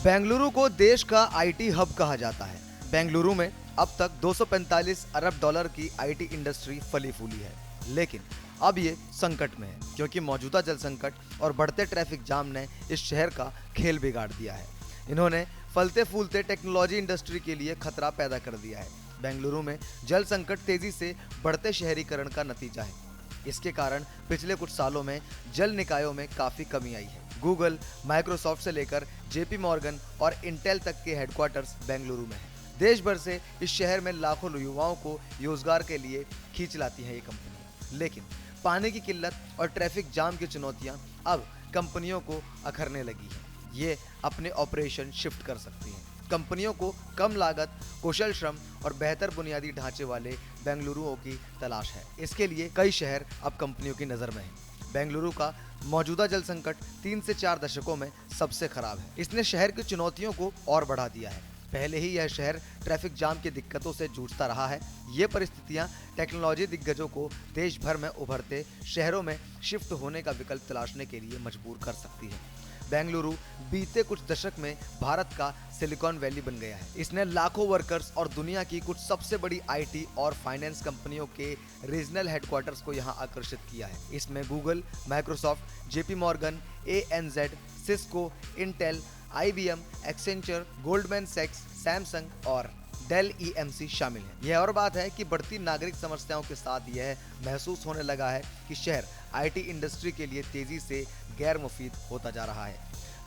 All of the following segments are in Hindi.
बेंगलुरु को देश का आईटी हब कहा जाता है। बेंगलुरु में अब तक 245 अरब डॉलर की आईटी इंडस्ट्री फली फूली है, लेकिन अब ये संकट में है क्योंकि मौजूदा जल संकट और बढ़ते ट्रैफिक जाम ने इस शहर का खेल बिगाड़ दिया है। इन्होंने फलते फूलते टेक्नोलॉजी इंडस्ट्री के लिए खतरा पैदा कर दिया है। बेंगलुरु में जल संकट तेजी से बढ़ते शहरीकरण का नतीजा है। इसके कारण पिछले कुछ सालों में जल निकायों में काफी कमी आई है। गूगल, माइक्रोसॉफ्ट से लेकर जेपी मॉर्गन और इंटेल तक के हेडक्वार्टर्स बेंगलुरु में हैं। देश भर से इस शहर में लाखों युवाओं को रोजगार के लिए खींच लाती हैं ये कंपनियां। लेकिन पानी की किल्लत और ट्रैफिक जाम की चुनौतियां अब कंपनियों को अखरने लगी हैं। ये अपने ऑपरेशन शिफ्ट कर सकती हैं। कंपनियों को कम लागत, कुशल श्रम और बेहतर बुनियादी ढांचे वाले बेंगलुरुओं की तलाश है। इसके लिए कई शहर अब कंपनियों की नजर में हैं। बेंगलुरु का मौजूदा जल संकट 3 से 4 दशकों में सबसे खराब है। इसने शहर की चुनौतियों को और बढ़ा दिया है। पहले ही यह शहर ट्रैफिक जाम की दिक्कतों से जूझता रहा है। ये परिस्थितियां टेक्नोलॉजी दिग्गजों को देश भर में उभरते शहरों में शिफ्ट होने का विकल्प तलाशने के लिए मजबूर कर सकती है। बेंगलुरु बीते कुछ दशक में भारत का सिलिकॉन वैली बन गया है। इसने लाखों वर्कर्स और दुनिया की कुछ सबसे बड़ी आईटी और फाइनेंस कंपनियों के रीजनल हेडक्वार्टर्स को यहां आकर्षित किया है। इसमें Google, Microsoft, JP Morgan, ANZ, Cisco, Intel, IBM, Accenture, Goldman सैक्स, सैमसंग और डेल ईएमसी शामिल हैं। यह और बात है कि बढ़ती नागरिक समस्याओं के साथ यह महसूस होने लगा है कि शहर आईटी इंडस्ट्री के लिए तेजी से गैर मुफीद होता जा रहा है।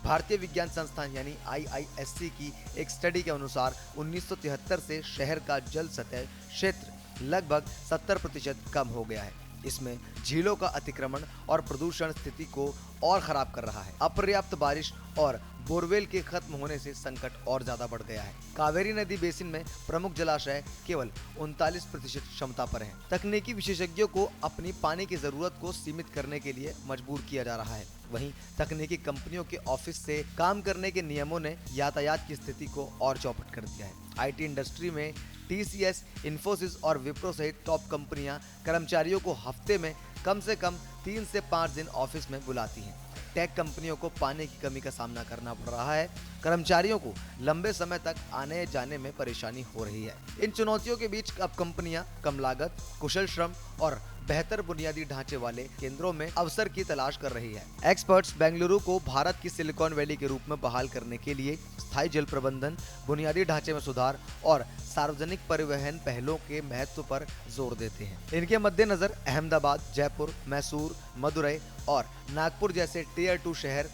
भारतीय विज्ञान संस्थान यानी आईआईएससी की एक स्टडी के अनुसार 1973 से शहर का जल सतह क्षेत्र लगभग 70% कम हो गया है। इसमें झीलों का अतिक्रमण और प्रदूषण स्थिति को और खराब कर रहा है। अपर्याप्त बारिश और बोरवेल के खत्म होने से संकट और ज्यादा बढ़ गया है। कावेरी नदी बेसिन में प्रमुख जलाशय केवल 39% क्षमता पर हैं। तकनीकी विशेषज्ञों को अपनी पानी की जरूरत को सीमित करने के लिए मजबूर किया जा रहा है। वहीं तकनीकी कंपनियों के ऑफिस से काम करने के नियमों ने यातायात की स्थिति को और चौपट कर दिया है। आईटी इंडस्ट्री में टीसीएस, इन्फोसिस और विप्रो सहित टॉप कंपनियां कर्मचारियों को हफ्ते में कम से कम 3 से 5 दिन ऑफिस में बुलाती हैं। टेक कंपनियों को पानी की कमी का सामना करना पड़ रहा है। कर्मचारियों को लंबे समय तक आने जाने में परेशानी हो रही है। इन चुनौतियों के बीच अब कंपनियां कम लागत, कुशल श्रम और बेहतर बुनियादी ढांचे वाले केंद्रों में अवसर की तलाश कर रही है। एक्सपर्ट्स बेंगलुरु को भारत की सिलिकॉन वैली के रूप में बहाल करने के लिए स्थायी जल प्रबंधन, बुनियादी ढांचे में सुधार और सार्वजनिक परिवहन पहलों के महत्व पर जोर देते हैं। इनके मद्देनजर अहमदाबाद, जयपुर, मैसूर, मदुरई और नागपुर जैसे टियर 2 शहर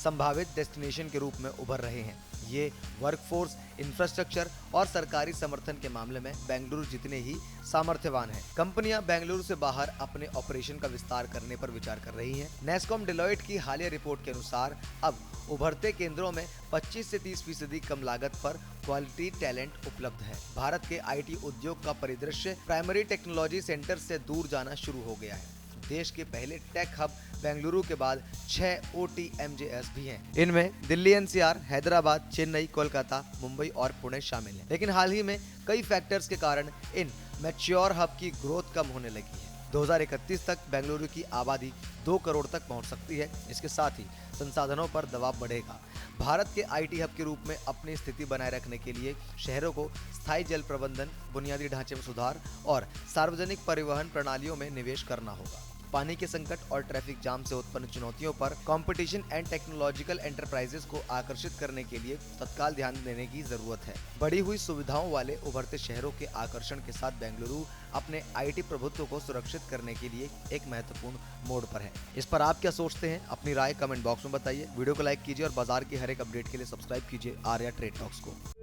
संभावित डेस्टिनेशन के रूप में उभर रहे हैं। ये वर्कफोर्स, इंफ्रास्ट्रक्चर और सरकारी समर्थन के मामले में बेंगलुरु जितने ही सामर्थ्यवान हैं। कंपनियां बेंगलुरु से बाहर अपने ऑपरेशन का विस्तार करने पर विचार कर रही हैं। नेस्कॉम डेलॉयट की हालिया रिपोर्ट के अनुसार अब उभरते केंद्रों में 25 से 30% कम लागत पर क्वालिटी टैलेंट उपलब्ध है। भारत के आईटी उद्योग का परिदृश्य प्राइमरी टेक्नोलॉजी सेंटर से दूर जाना शुरू हो गया है। देश के पहले टेक हब बेंगलुरु के बाद 6 OTMJS भी हैं। इनमें दिल्ली NCR, हैदराबाद, चेन्नई, कोलकाता, मुंबई और पुणे शामिल हैं। लेकिन हाल ही में कई फैक्टर्स के कारण इन मैच्योर हब की ग्रोथ कम होने लगी है। 2031 तक बेंगलुरु की आबादी 2 करोड़ तक पहुंच सकती है। इसके साथ ही संसाधनों पर दबाव बढ़ेगा। भारत के आईटी हब के रूप में अपनी स्थिति बनाए रखने के लिए शहरों को स्थायी जल प्रबंधन, बुनियादी ढांचे में सुधार और सार्वजनिक परिवहन प्रणालियों में निवेश करना होगा। पानी के संकट और ट्रैफिक जाम से उत्पन्न चुनौतियों पर कंपटीशन एंड टेक्नोलॉजिकल एंटरप्राइजेस को आकर्षित करने के लिए तत्काल ध्यान देने की जरूरत है। बढ़ी हुई सुविधाओं वाले उभरते शहरों के आकर्षण के साथ बेंगलुरु अपने आईटी प्रभुत्व को सुरक्षित करने के लिए एक महत्वपूर्ण मोड़ पर है। इस पर आप क्या सोचते हैं? अपनी राय कमेंट बॉक्स में बताइए। वीडियो को लाइक कीजिए और बाजार की हर एक अपडेट के लिए सब्सक्राइब कीजिए आर्या ट्रेड टॉक्स को।